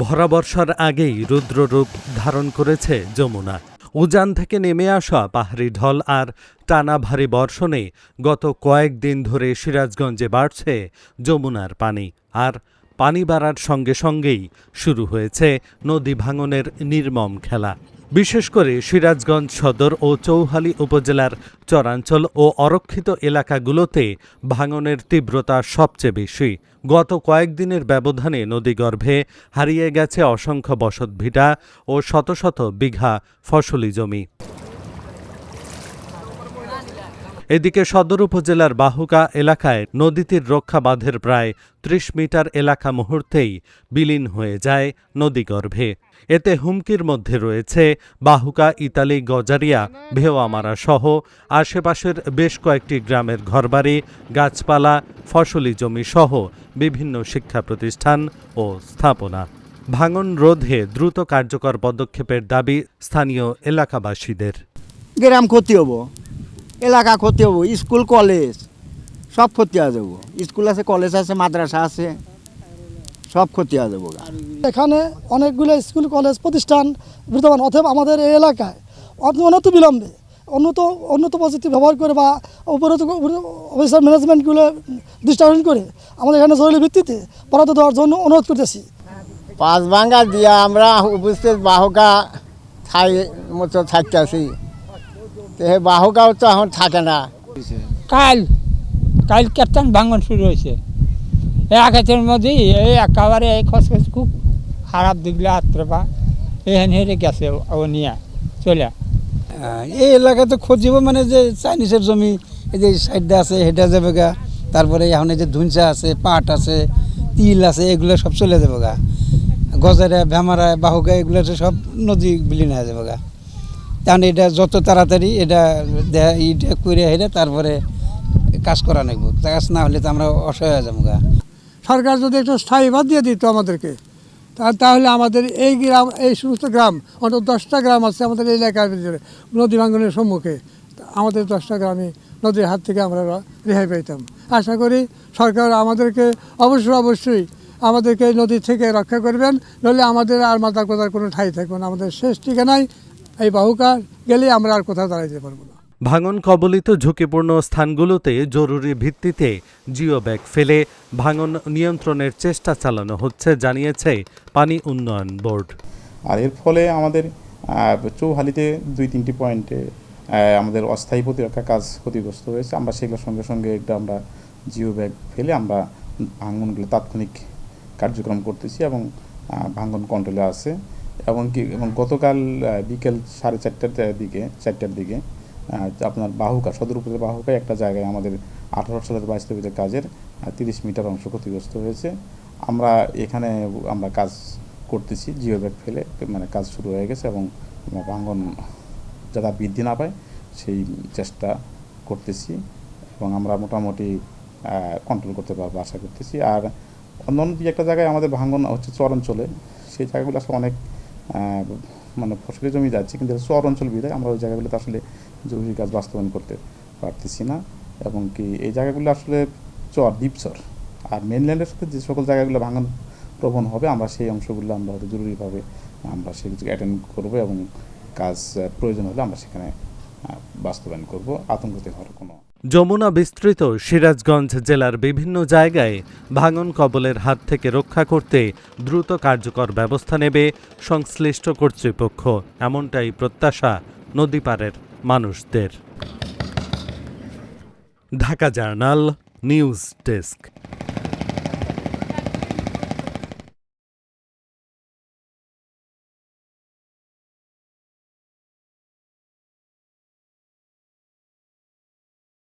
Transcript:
ভরা বর্ষার আগেই রুদ্ররূপ ধারণ করেছে যমুনা। উজান থেকে নেমে আসা পাহাড়ি ঢল আর টানা ভারী বর্ষণে গত কয়েকদিন ধরে সিরাজগঞ্জে বাড়ছে যমুনার পানি। আর পানি বাড়ার সঙ্গে সঙ্গেই শুরু হয়েছে নদী ভাঙনের নির্মম খেলা। বিশেষ করে সিরাজগঞ্জ সদর ও চৌহালি উপজেলার চরাঞ্চল ও অরক্ষিত এলাকাগুলোতে ভাঙনের তীব্রতা সবচেয়ে বেশি। গত কয়েকদিনের ব্যবধানে নদীগর্ভে হারিয়ে গেছে অসংখ্য বসতভিটা ও শত শত বিঘা ফসলি জমি। এদিকে সদর উপজেলার বাহুকা এলাকায় নদীতীর রক্ষা বাঁধের প্রায় ৩০ মিটার এলাকা মুহূর্তেই বিলীন হয়ে যায় নদীগর্ভে। এতে হুমকির মধ্যে রয়েছে বাহুকা, ইতালি, গজারিয়া, ভেওয়ামারা সহ আশেপাশের বেশ কয়েকটি গ্রামের ঘরবাড়ি, গাছপালা, ফসলি জমি সহ বিভিন্ন শিক্ষা প্রতিষ্ঠান ও স্থাপনা। ভাঙন রোধে দ্রুত কার্যকর পদক্ষেপের দাবি স্থানীয় এলাকাবাসীদের। গ্রাম ক্ষতি হবো, এলাকা ক্ষতি হবো, স্কুল কলেজ সব ক্ষতি হয়ে যাবো। স্কুল আছে, কলেজ আছে, মাদ্রাসা আছে, সব ক্ষতি হয়ে যাবো। এখানে অনেকগুলো স্কুল কলেজ প্রতিষ্ঠান বিদ্যমান, অথবা আমাদের এই এলাকায় অনত বিলম্বে উন্নত প্রযুক্তি ব্যবহার করে বা উপরোক্ত অফিসার ম্যানেজমেন্টগুলো দৃষ্টি করে আমাদের এখানে জরুরি ভিত্তিতে বরাদ্দ দেওয়ার জন্য অনুরোধ করতেছি। পাঁচ ভাঙ্গা দিয়া আমরা উপস্থিত বাহুকা ঠাই মতো থাকতে আছি, বাহুকাও তো এখন থাকে না। কাল কেতন ভাঙন শুরু হয়েছে, একের মধ্যে এই একেবারে এই খসখস খুব খারাপ দিকলে আত্মপা এখান হেরে গেছে ও নিয়ে চলে। এই এলাকাতে খোঁজিব মানে যে চাইনিজের জমি, এই যে সাইডটা আছে হেঁটে যাবে গা, তারপরে এখন এই যে ধুনচা আছে, পাট আছে, তিল আছে, এগুলো সব চলে যাবে গা। গজারা, ভ্যামারা, বাহুকা এগুলো সব নদী বিলীন হয়ে যাবে গা। কারণ এটা যত তাড়াতাড়ি এটা করে হেরে তারপরে কাজ করা নেব, কাজ না হলে তো আমরা অসহায় হয়ে যাবো গা। সরকার যদি একটা স্থায়ী বাদ দিয়ে দিত আমাদেরকে, তাহলে আমাদের এই গ্রাম, এই সমস্ত গ্রাম, অন্তত 10টা গ্রাম আছে আমাদের এই এলাকার ভিতরে নদী ভাঙনের সম্মুখে, আমাদের 10টা গ্রামে নদীর হাত থেকে আমরা রেহাই পেতাম। আশা করি সরকার আমাদেরকে অবশ্যই আমাদেরকে নদী থেকে রক্ষা করবেন, নইলে আমাদের আর মাথা কোথার কোনো ঠাঁই থাকবে না। আমাদের শেষ ঠিকানায় এই বাহুকা গেলে আমরা আর কোথাও দাঁড়াইতে পারবো না। ভাঙন কবলিত ঝুঁকিপূর্ণ স্থানগুলোতে জরুরি ভিত্তিতে জিও ব্যাগ ফেলে ভাঙন নিয়ন্ত্রণের চেষ্টা চালানো হচ্ছে, জানিয়েছে পানি উন্নয়ন বোর্ড। আর এর ফলে আমাদের চৌহালিতে 2-3টি পয়েন্টে আমাদের অস্থায়ী প্রতিরক্ষা কাজ ক্ষতিগ্রস্ত হয়েছে। আমরা সেগুলোর সঙ্গে সঙ্গে আমরা জিও ব্যাগ ফেলে আমরা ভাঙনগুলো তাৎক্ষণিক কার্যক্রম করতেছি এবং ভাঙন কন্ট্রোলে আছে। এবং গতকাল বিকেল 4:30টার দিকে আপনার বাহুকা, সদর উপজেলা বাহুকায় একটা জায়গায় আমাদের 18 সালের বাস্তবিক কাজের 30 মিটার অংশ ক্ষতিগ্রস্ত হয়েছে। আমরা এখানে কাজ করতেছি, জিও ব্যাগ ফেলে মানে কাজ শুরু হয়ে গেছে এবং ভাঙন যাতে বৃদ্ধি না পায় সেই চেষ্টা করতেছি এবং আমরা মোটামুটি কন্ট্রোল করতে পারবো আশা করতেছি। আর অন্য একটা জায়গায় আমাদের ভাঙন হচ্ছে চর অঞ্চলে, সেই জায়গাগুলো আসলে অনেক মানে ফসলি জমি যাচ্ছে, কিন্তু চর অঞ্চল বিধায় আমরা ওই জায়গাগুলোতে আসলে জরুরি কাজ বাস্তবায়ন করতে পারতেছি না। এবং কি এই জায়গাগুলো আসলে দ্বীপচর, আর মেনল্যান্ডের সাথে যে সকল জায়গাগুলো ভাঙন প্রবণ হবে আমরা সেই অংশগুলো আমরা হয়তো জরুরিভাবে আমরা সেগুলো অ্যাটেন্ড করবো এবং কাজ প্রয়োজন হলে আমরা সেখানে বাস্তবায়ন করব। আতঙ্কিত হওয়ার কোনো। যমুনা বিস্তৃত সিরাজগঞ্জ জেলার বিভিন্ন জায়গায় ভাঙন কবলের হাত থেকে রক্ষা করতে দ্রুত কার্যকর ব্যবস্থা নেবে সংশ্লিষ্ট কর্তৃপক্ষ, এমনটাই প্রত্যাশা নদীপাড়ের মানুষদের। Dhaka journal news desk.